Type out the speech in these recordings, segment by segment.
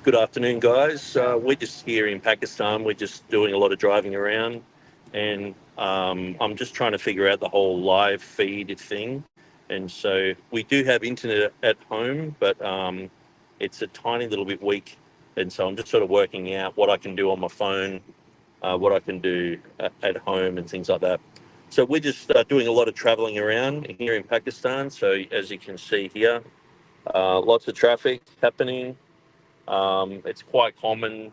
Good afternoon, guys. We're just here in Pakistan. We're just doing a lot of driving around, and I'm just trying to figure out the whole live feed thing. And so we do have internet at home, but it's a tiny little bit weak. And so I'm just sort of working out what I can do on my phone, what I can do at home, and things like that. So we're just doing a lot of traveling around here in Pakistan. So as you can see here, lots of traffic happening. It's quite common.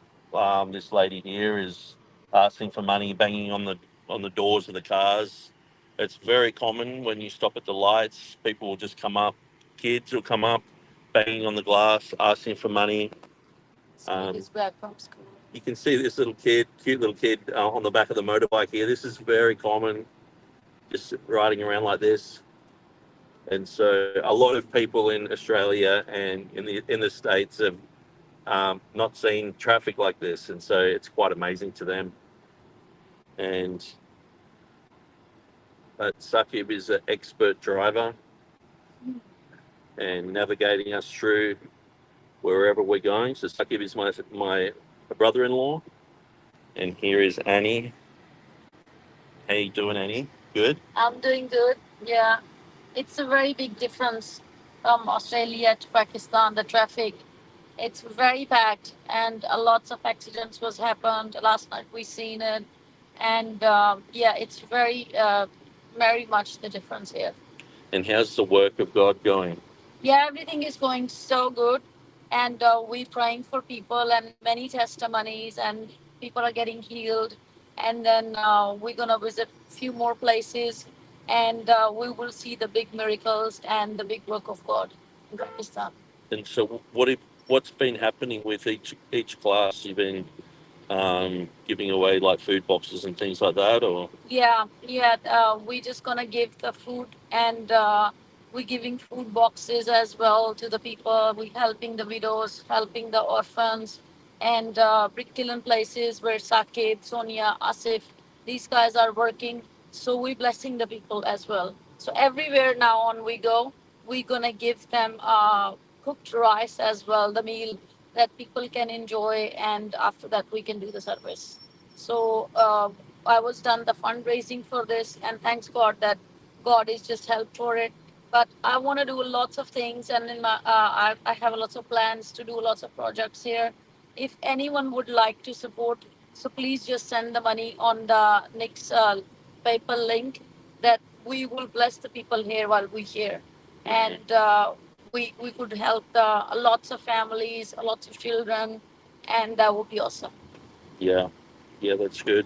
This lady here is asking for money, banging on the doors of the cars. It's very common when you stop at the lights. People will just come up. Kids will come up, banging on the glass, asking for money. Speed is back from school. You can see this little kid, cute little kid, on the back of the motorbike here. This is very common, just riding around like this. And so a lot of people in Australia and in the states have not seen traffic like this, and so it's quite amazing to them. And Sakib is an expert driver and navigating us through wherever we're going. So Sakib is my brother-in-law, and here is Annie. How you doing, Annie? Good. I'm doing good. Yeah, it's a very big difference from Australia to Pakistan. The traffic, it's very packed, and lots of accidents was happened last night. We seen it, and yeah, it's very much the difference here. And how's the work of God going? Yeah, everything is going so good, and we're praying for people and many testimonies, and people are getting healed. And then we're gonna visit few more places, and we will see the big miracles and the big work of God in Pakistan. And so, what's been happening with each class? You've been giving away like food boxes and things like that, or Yeah. We're just gonna give the food, and we're giving food boxes as well to the people. We're helping the widows, helping the orphans, and brick kiln places where Sakib, Sonia, Asif, these guys are working. So we're blessing the people as well. So everywhere now on we go, we're gonna give them cooked rice as well, the meal that people can enjoy, and after that we can do the service. So I was done the fundraising for this, and thanks God that God is just help for it. But I want to do lots of things, and I have lots of plans to do lots of projects here. If anyone would like to support, so please just send the money on the next PayPal link. That we will bless the people here while we're here, and we could help lots of families, lots of children, and that would be awesome. yeah, yeah, that's good.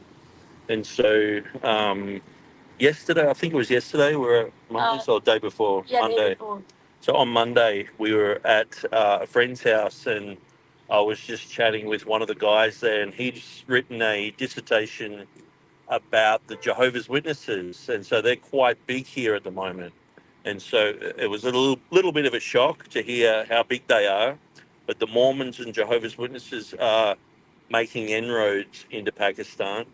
And so, yesterday, I think it was yesterday, we were at Monday's or day before Yeah, day Monday. before. So on Monday, we were at a friend's house, and I was just chatting with one of the guys there, and he'd written a dissertation about the Jehovah's Witnesses, and so they're quite big here at the moment. And so it was a little bit of a shock to hear how big they are, but the Mormons and Jehovah's Witnesses are making inroads into Pakistan.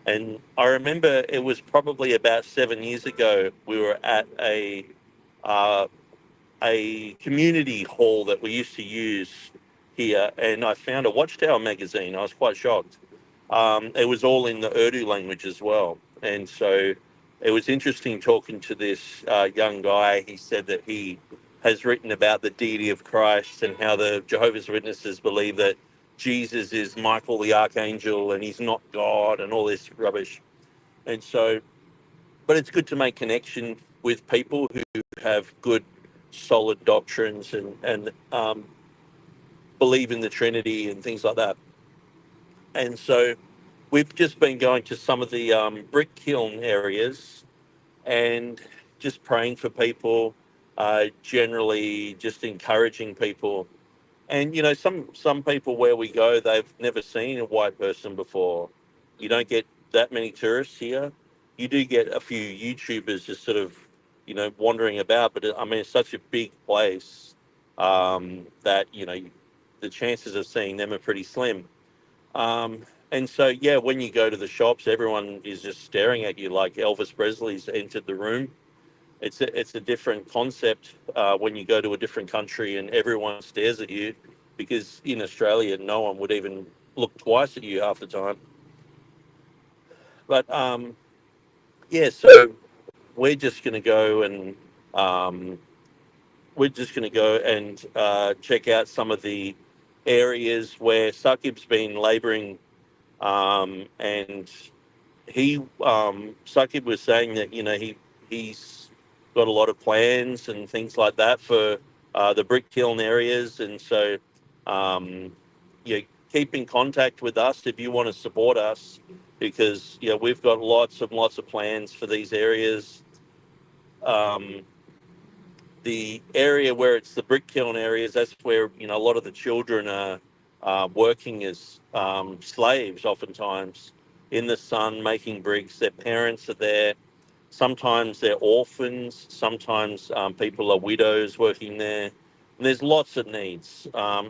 And I remember it was probably about 7 years ago. We were at uh, a community hall that we used to use here, and I found a Watchtower magazine. I was quite shocked. It was all in the Urdu language as well, and so it was interesting talking to this young guy. He said that he has written about the deity of Christ and how the Jehovah's Witnesses believe that Jesus is Michael the archangel and he's not God and all this rubbish. And so, but it's good to make connection with people who have good, solid doctrines and believe in the Trinity and things like that. And so, we've just been going to some of the brick kiln areas and just praying for people, generally just encouraging people. And you know, some people where we go, they've never seen a white person before. You don't get that many tourists here. You do get a few YouTubers just sort of, wandering about. But I mean, it's such a big place that the chances of seeing them are pretty slim. And so, yeah, when you go to the shops, everyone is just staring at you like Elvis Presley's entered the room. It's a different concept when you go to a different country and everyone stares at you. because in Australia, no one would even look twice at you half the time. But yeah, so we're just going to go and um, check out some of the areas where Saqib's been labouring, and Saqib was saying that he's got a lot of plans and things like that for the brick kiln areas, and so yeah, keep in contact with us if you want to support us, because we've got lots and lots of plans for these areas. Um, the area where it's the brick kiln areas, that's where a lot of the children are working as slaves, oftentimes in the sun making bricks. Their parents are there. Sometimes they're orphans. Sometimes people are widows working there. And there's lots of needs.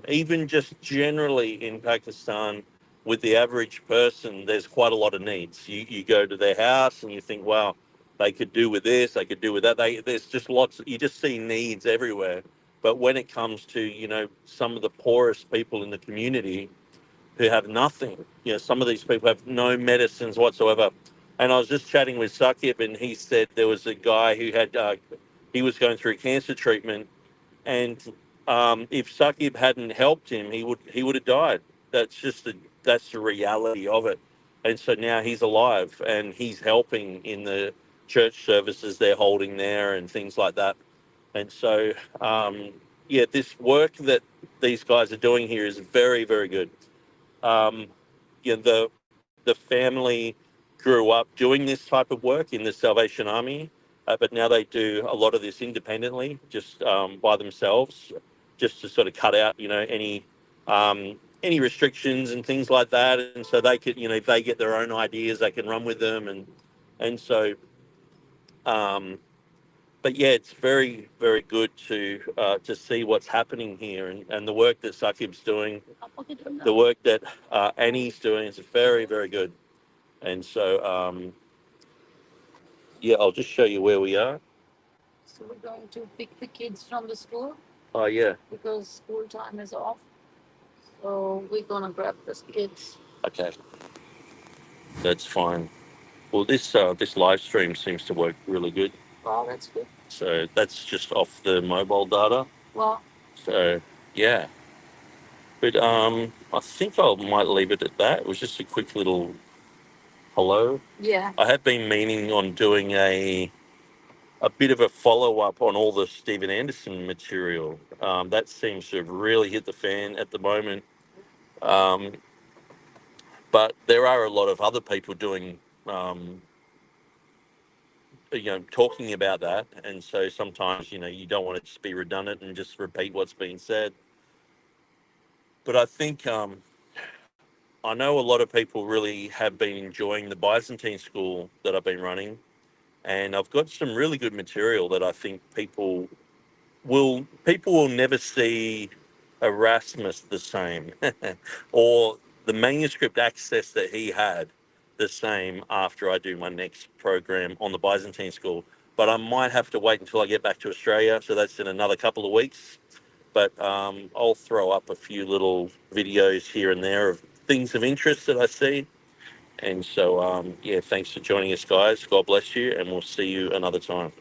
Even just generally in Pakistan, with the average person, there's quite a lot of needs. You go to their house and you think, wow, they could do with this, they could do with that. There's just lots. You just see needs everywhere. But when it comes to some of the poorest people in the community, who have nothing. Some of these people have no medicines whatsoever. And I was just chatting with Saqib, and he said there was a guy who had he was going through cancer treatment, and if Saqib hadn't helped him, he would have died. That's the reality of it. And so now he's alive, and he's helping in the church services they're holding there and things like that. And so yeah, this work that these guys are doing here is very, very good. um, the family grew up doing this type of work in the Salvation Army, but now they do a lot of this independently, just by themselves, just to sort of cut out, any restrictions and things like that. And so they could, if they get their own ideas, they can run with them, and so. Um, but yeah, it's very, very good to see what's happening here, and the work that Saqib's doing, the work that Annie's doing is very, very good. And so, yeah, I'll just show you where we are. So we're going to pick the kids from the school. Oh yeah. Because school time is off. So we're gonna grab the kids. Okay, that's fine. Well, this live stream seems to work really good. Wow, that's good. So that's just off the mobile data. Wow. So yeah, but I think I might leave it at that. It was just a quick little hello. Yeah. I have been meaning on doing a bit of a follow up on all the Stephen Anderson material. That seems to have really hit the fan at the moment. Um, but there are a lot of other people doing, talking about that, and so sometimes you don't want to just be redundant and just repeat what's been said. But I think I know a lot of people really have been enjoying the Byzantine school that I've been running, and I've got some really good material that I think people will never see Erasmus the same, or the manuscript access that he had the same after I do my next program on the Byzantine school. But I might have to wait until I get back to Australia, so that's in another couple of weeks. But I'll throw up a few little videos here and there of things of interest that I see. And so, yeah, thanks for joining us, guys. God bless you, and we'll see you another time.